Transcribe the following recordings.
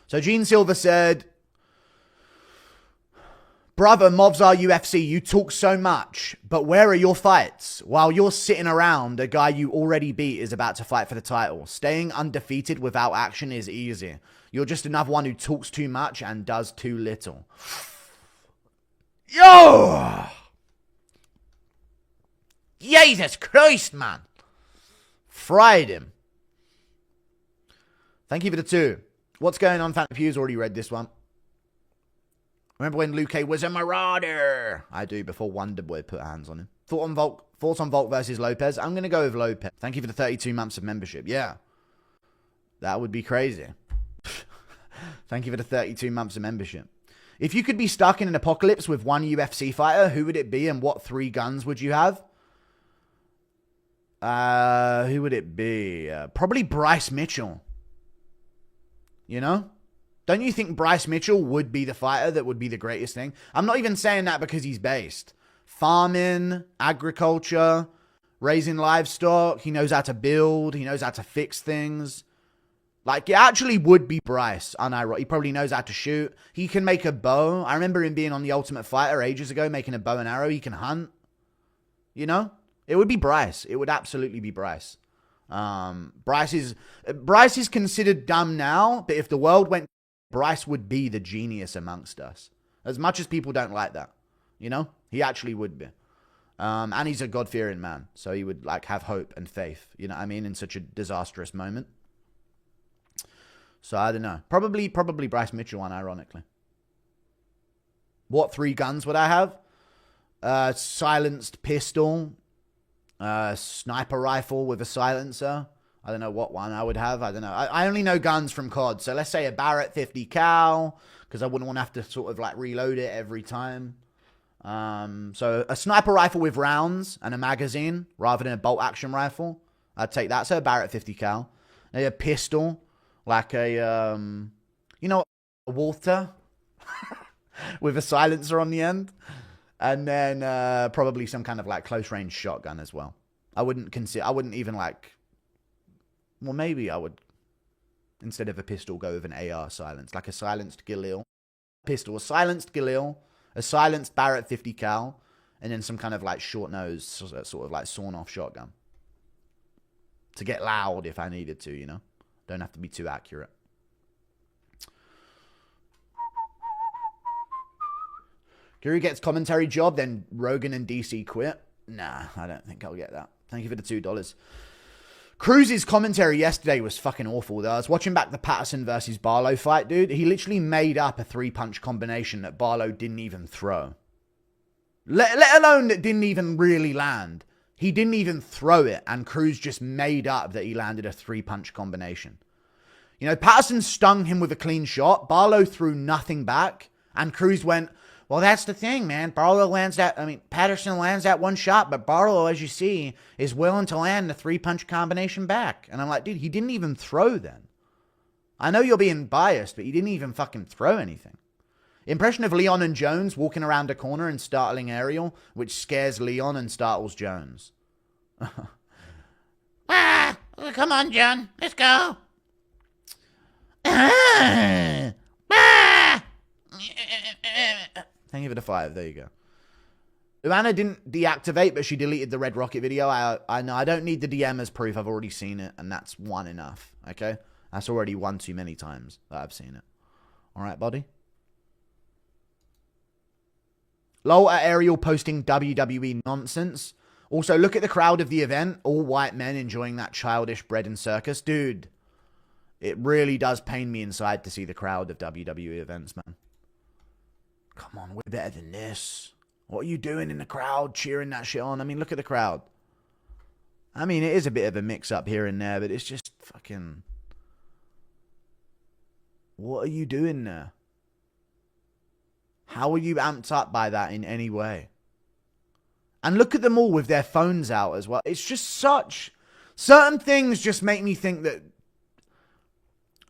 So Gene Silver said, brother, Movzar UFC, you talk so much, but where are your fights? While you're sitting around, a guy you already beat is about to fight for the title. Staying undefeated without action is easy. You're just another one who talks too much and does too little. Yo! Jesus Christ, man. Fried him. Thank you for the 2. What's going on, Phantom Pew's already read this one. Remember when Luque was a marauder? I do, before Wonderboy put hands on him. Thoughts on Volk versus Lopez? I'm going to go with Lopez. Thank you for the 32 months of membership. Yeah. That would be crazy. Thank you for the 32 months of membership. If you could be stuck in an apocalypse with one UFC fighter, who would it be and what 3 guns would you have? Who would it be? Probably Bryce Mitchell. You know? Don't you think Bryce Mitchell would be the fighter that would be the greatest thing? I'm not even saying that because he's based. Farming, agriculture, raising livestock. He knows how to build. He knows how to fix things. Like, it actually would be Bryce. He probably knows how to shoot. He can make a bow. I remember him being on The Ultimate Fighter ages ago, making a bow and arrow. He can hunt. You know? It would be Bryce. It would absolutely be Bryce. Bryce is considered dumb now, but if the world went, Bryce would be the genius amongst us. As much as people don't like that. You know? He actually would be. And he's a God-fearing man. So he would like have hope and faith. You know what I mean? In such a disastrous moment. So I don't know. Probably Bryce Mitchell, unironically. What 3 guns would I have? Silenced pistol. Sniper rifle with a silencer. I don't know what one I would have. I don't know. I only know guns from COD. So let's say a Barrett 50 cal. Because I wouldn't want to have to sort of like reload it every time. So a sniper rifle with rounds and a magazine. Rather than a bolt action rifle. I'd take that. So a Barrett 50 cal. Maybe a pistol. Like a, a Walther. With a silencer on the end. And then probably some kind of like close range shotgun as well. I wouldn't even like, well, maybe I would, instead of a pistol, go with an AR silence. Like a silenced Galil pistol, a silenced Galil, a silenced Barrett 50 cal, and then some kind of like short nose, sort of like sawn off shotgun. To get loud if I needed to, you know. Don't have to be too accurate. Guru gets commentary job, then Rogan and DC quit. Nah, I don't think I'll get that. Thank you for the $2. Cruz's commentary yesterday was fucking awful, though. I was watching back the Patterson versus Barlow fight, dude. He literally made up a 3-punch combination that Barlow didn't even throw. Let alone that didn't even really land. He didn't even throw it, and Cruz just made up that he landed a 3-punch combination. You know, Patterson stung him with a clean shot. Barlow threw nothing back, and Cruz went, well, that's the thing, man. Patterson lands that one shot, but Barlow, as you see, is willing to land the 3-punch combination back. And I'm like, dude, he didn't even throw then. I know you're being biased, but he didn't even fucking throw anything. Impression of Leon and Jones walking around a corner and startling Ariel, which scares Leon and startles Jones. Come on, John. Let's go. Thank you for the 5. There you go. Luana didn't deactivate, but she deleted the Red Rocket video. I know. I don't need the DM as proof. I've already seen it, and that's one enough. Okay? That's already one too many times that I've seen it. All right, buddy? Lol at Ariel posting WWE nonsense. Also, look at the crowd of the event. All white men enjoying that childish bread and circus. Dude, it really does pain me inside to see the crowd of WWE events, man. Come on, we're better than this. What are you doing in the crowd cheering that shit on? I mean, look at the crowd. I mean, it is a bit of a mix-up here and there, but it's just fucking... What are you doing there? How are you amped up by that in any way? And look at them all with their phones out as well. It's just such... Certain things just make me think that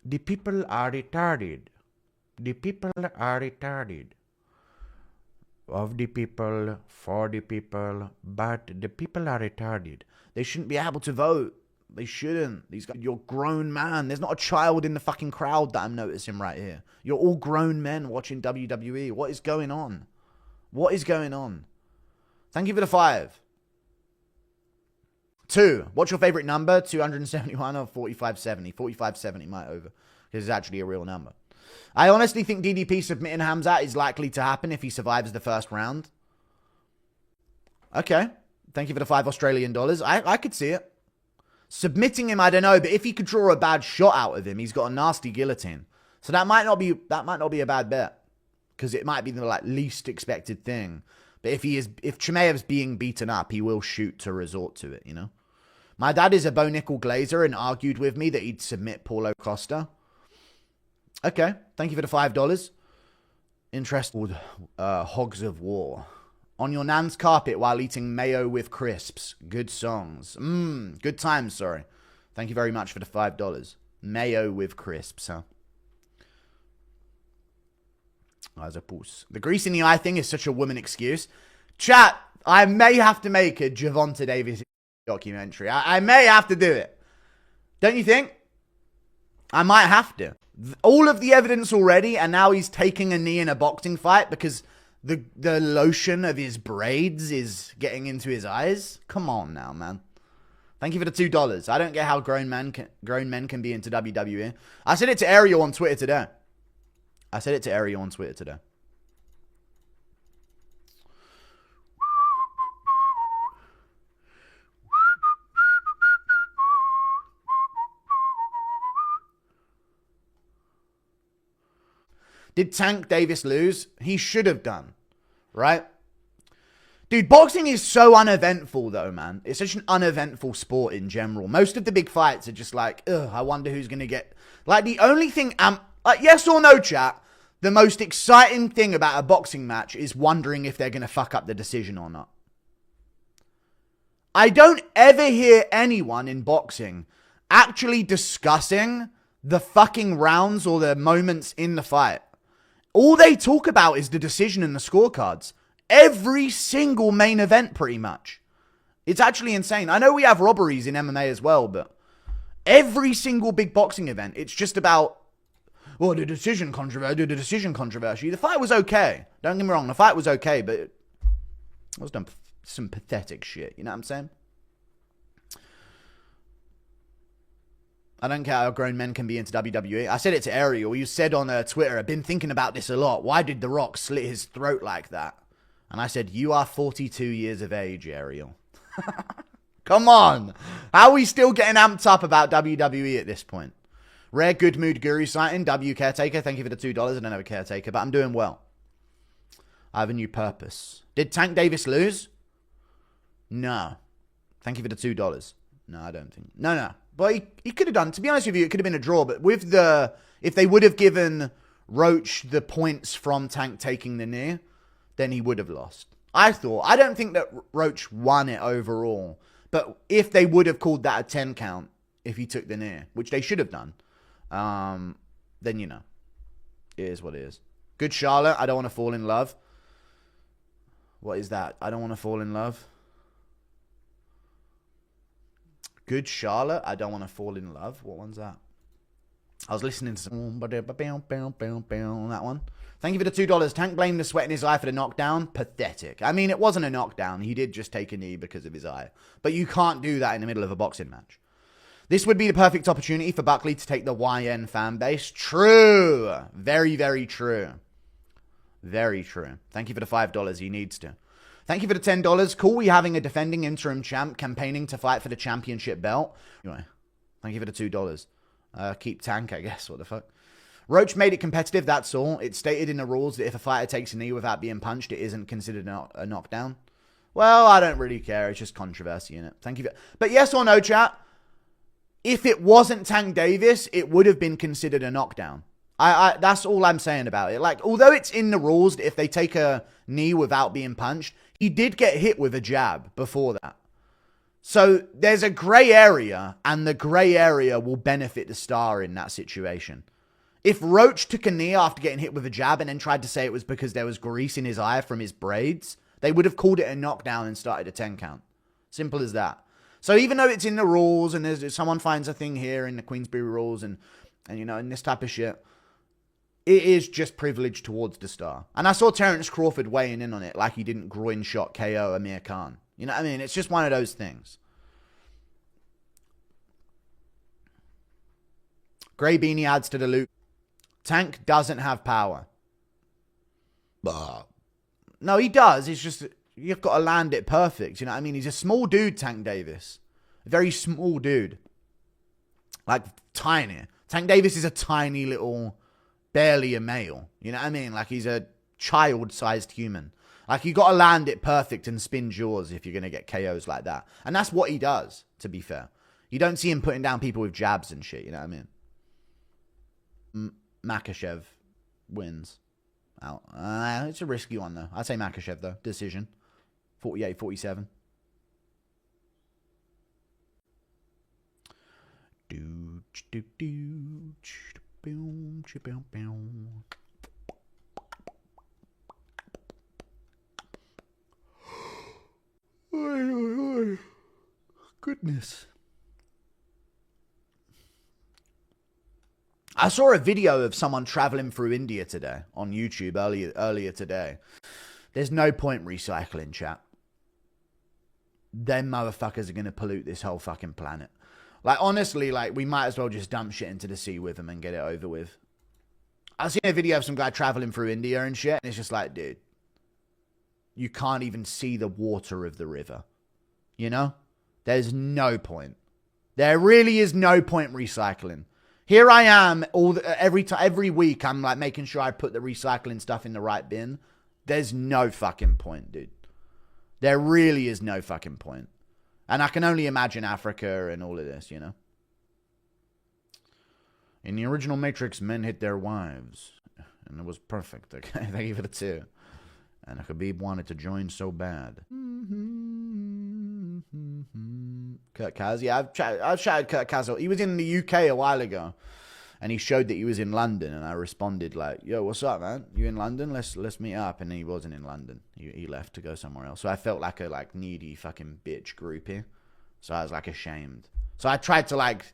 the people are retarded. The people are retarded. Of the people, for the people, but the people are retarded. They shouldn't be able to vote. They shouldn't. These guys, you're grown man. There's not a child in the fucking crowd that I'm noticing right here. You're all grown men watching WWE. What is going on? What is going on? Thank you for the 5. 2. What's your favorite number? 271 or 4570? 4570 might over. Because it's actually a real number. I honestly think DDP submitting Hamzat is likely to happen if he survives the first round. Okay. Thank you for the 5 Australian dollars. I could see it. Submitting him, I don't know, but if he could draw a bad shot out of him, he's got a nasty guillotine. So that might not be a bad bet. Because it might be the least expected thing. But if Chimaev's being beaten up, he will shoot to resort to it, you know? My dad is a Bo Nickel glazer and argued with me that he'd submit Paulo Costa. Okay, thank you for the $5. Interested Hogs of War. On your nan's carpet while eating mayo with crisps. Good songs. Good times, sorry. Thank you very much for the $5. Mayo with crisps, huh? As a puss. The grease in the eye thing is such a woman excuse. Chat, I may have to make a Gervonta Davis documentary. I may have to do it. Don't you think? I might have to. All of the evidence already, and now he's taking a knee in a boxing fight because the lotion of his braids is getting into his eyes. Come on now, man. Thank you for the $2. I don't get how grown men can be into WWE. I said it to Ariel on Twitter today. Did Tank Davis lose? He should have done, right? Dude, boxing is so uneventful though, man. It's such an uneventful sport in general. Most of the big fights are just like, ugh, I wonder who's going to get... Like, the only thing... like, yes or no, chat, the most exciting thing about a boxing match is wondering if they're going to fuck up the decision or not. I don't ever hear anyone in boxing actually discussing the fucking rounds or the moments in the fight. All they talk about is the decision and the scorecards. Every single main event, pretty much. It's actually insane. I know we have robberies in MMA as well, but every single big boxing event, it's just about, well, the decision controversy. The fight was okay. Don't get me wrong, the fight was okay, but it was done some pathetic shit. You know what I'm saying? I don't care how grown men can be into WWE. I said it to Ariel. You said on Twitter, I've been thinking about this a lot. Why did The Rock slit his throat like that? And I said, you are 42 years of age, Ariel. Come on. How are we still getting amped up about WWE at this point? Rare Good Mood Guru sighting. W Caretaker. Thank you for the $2. I don't have a caretaker, but I'm doing well. I have a new purpose. Did Tank Davis lose? No. Thank you for the $2. No, I don't think. No. But he could have done. To be honest with you, it could have been a draw. But with if they would have given Roach the points from Tank taking the knee, then he would have lost. I don't think that Roach won it overall. But if they would have called that a 10 count, if he took the knee, which they should have done, then, you know, it is what it is. Good Charlotte, I don't want to fall in love. What is that? I don't want to fall in love. Good Charlotte, I don't want to fall in love. What one's that? I was listening to some... that one. Thank you for the $2. Tank blamed the sweat in his eye for the knockdown. Pathetic. I mean, it wasn't a knockdown. He did just take a knee because of his eye. But you can't do that in the middle of a boxing match. This would be the perfect opportunity for Buckley to take the YN fan base. True. Very, very true. Very true. Thank you for the $5. He needs to. Thank you for the $10. Cool, we having a defending interim champ campaigning to fight for the championship belt. Anyway, thank you for the $2. Keep Tank, I guess. What the fuck? Roach made it competitive, that's all. It's stated in the rules that if a fighter takes a knee without being punched, it isn't considered a knockdown. Well, I don't really care. It's just controversy in it. Thank you. But yes or no, chat? If it wasn't Tank Davis, it would have been considered a knockdown. That's all I'm saying about it. Like, although it's in the rules that if they take a knee without being punched, he did get hit with a jab before that. So there's a grey area, and the grey area will benefit the star in that situation. If Roach took a knee after getting hit with a jab and then tried to say it was because there was grease in his eye from his braids, they would have called it a knockdown and started a 10 count. Simple as that. So even though it's in the rules and there's someone finds a thing here in the Queensberry rules and you know, and this type of shit, it is just privilege towards the star. And I saw Terence Crawford weighing in on it like he didn't groin shot KO Amir Khan. You know what I mean? It's just one of those things. Grey Beanie adds to the loop. Tank doesn't have power. No, he does. It's just, you've got to land it perfect. You know what I mean? He's a small dude, Tank Davis. A very small dude. Like, tiny. Tank Davis is a tiny little, barely a male. You know what I mean? Like, he's a child-sized human. Like, you got to land it perfect and spin jaws if you're going to get KOs like that. And that's what he does, to be fair. You don't see him putting down people with jabs and shit. You know what I mean? Makhachev wins out. It's a risky one, though. I'd say Makhachev, though. Decision. 48-47. Goodness. I saw a video of someone traveling through India today on YouTube earlier today. There's no point recycling, chat. Them motherfuckers are going to pollute this whole fucking planet. Like, honestly, like, we might as well just dump shit into the sea with them and get it over with. I've seen a video of some guy traveling through India and shit, and it's just like, dude, you can't even see the water of the river. You know? There's no point. There really is no point recycling. Here I am every week. I'm like making sure I put the recycling stuff in the right bin. There's no fucking point, dude. There really is no fucking point. And I can only imagine Africa and all of this, you know. In the original Matrix, men hit their wives. And it was perfect. Okay, thank you for the 2. And Khabib wanted to join so bad. Kurt Kaz. Yeah, I've shouted Kurt Kaz. He was in the UK a while ago. And he showed that he was in London. And I responded like, yo, what's up, man? You in London? Let's meet up. And he wasn't in London. He left to go somewhere else. So I felt like a needy fucking bitch groupie. So I was like ashamed. So I tried to like...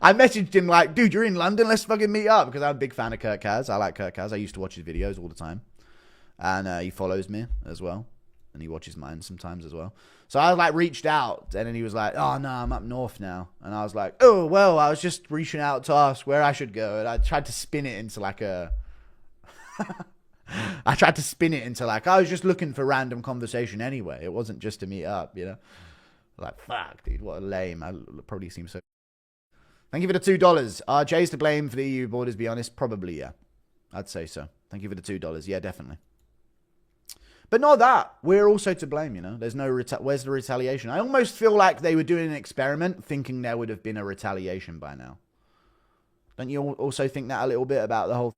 I messaged him like, dude, you're in London, let's fucking meet up. Because I'm a big fan of Kurt Kaz. I like Kurt Kaz. I used to watch his videos all the time. And he follows me as well. And he watches mine sometimes as well. So I like reached out. And then he was like, oh no, I'm up north now. And I was like, oh, well, I was just reaching out to ask where I should go. And I tried to spin it into like a... I was just looking for random conversation anyway. It wasn't just to meet up, you know. Like, fuck, dude, what a lame. I probably seem so... Thank you for the $2. Are Jay's to blame for the EU borders, be honest? Probably, yeah. I'd say so. Thank you for the $2. Yeah, definitely. But not that. We're also to blame, you know. There's no... Where's the retaliation? I almost feel like they were doing an experiment thinking there would have been a retaliation by now. Don't you also think that a little bit about the whole...